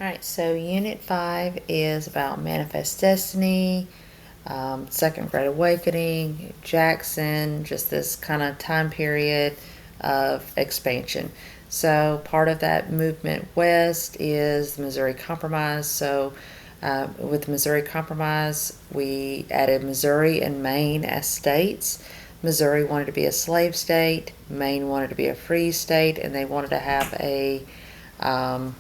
All right, so Unit 5 is about Manifest Destiny, Second Great Awakening, Jackson, just this kind of time period of expansion. So part of that movement west is the Missouri Compromise. So with the Missouri Compromise, we added Missouri and Maine as states. Missouri wanted to be a slave state, Maine wanted to be a free state, and they wanted to have um,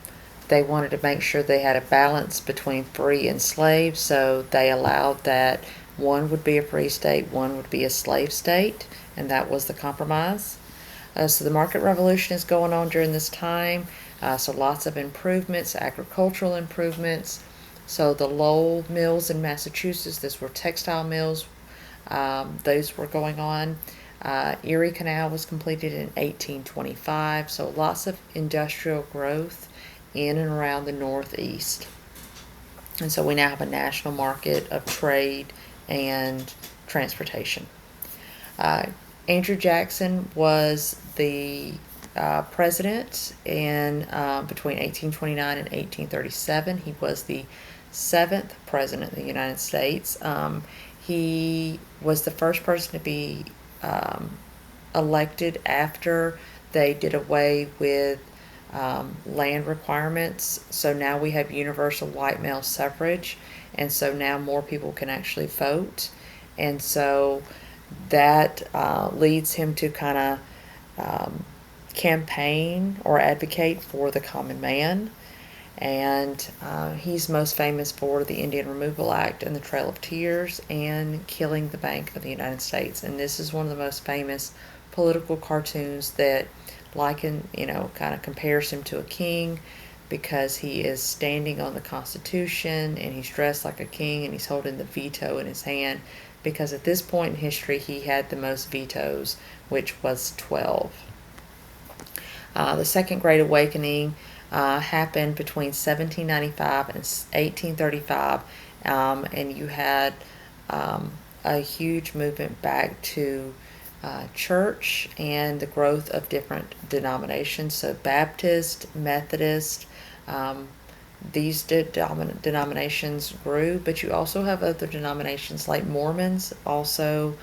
they wanted to make sure they had a balance between free and slave, so they allowed that one would be a free state, one would be a slave state, and that was the compromise. So the market revolution is going on during this time. So lots of improvements, agricultural improvements. So the Lowell mills in Massachusetts, these were textile mills, those were going on. Erie Canal was completed in 1825, so lots of industrial growth in and around the Northeast. And so we now have a national market of trade and transportation. Uh, Andrew Jackson was the president in between 1829 and 1837. He was the seventh president of the United States. He was the first person to be elected after they did away with land requirements. So now we have universal white male suffrage, and so now more people can actually vote. And so that leads him to kind of campaign or advocate for the common man. And he's most famous for the Indian Removal Act and the Trail of Tears and killing the Bank of the United States. And this is one of the most famous political cartoons that kind of compares him to a king, because he is standing on the Constitution and he's dressed like a king and he's holding the veto in his hand, because at this point in history he had the most vetoes, which was 12. The Second Great Awakening happened between 1795 and 1835, and you had a huge movement back to church and the growth of different denominations. So Baptist, Methodist, these denominations grew, but you also have other denominations like Mormons also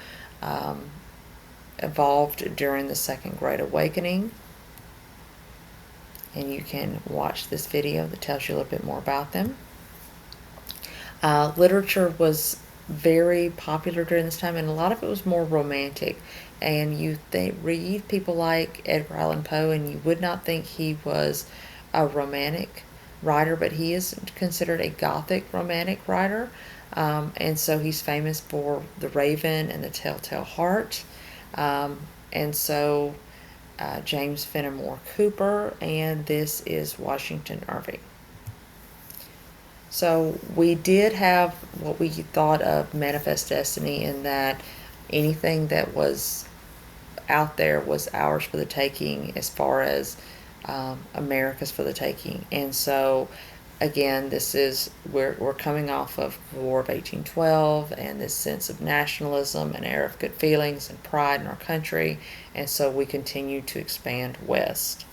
evolved during the Second Great Awakening. And you can watch this video that tells you a little bit more about them. Literature was very popular during this time, and a lot of it was more romantic. And you read people like Edgar Allan Poe, and you would not think he was a romantic writer, but he is considered a Gothic romantic writer. And so he's famous for The Raven and The Telltale Heart. And so James Fenimore Cooper, and this is Washington Irving. So we did have what we thought of Manifest Destiny, in that anything that was out there was ours for the taking, as far as America's for the taking. And so again, this is we're coming off of the War of 1812 and this sense of nationalism, an era of good feelings and pride in our country, and so we continue to expand west.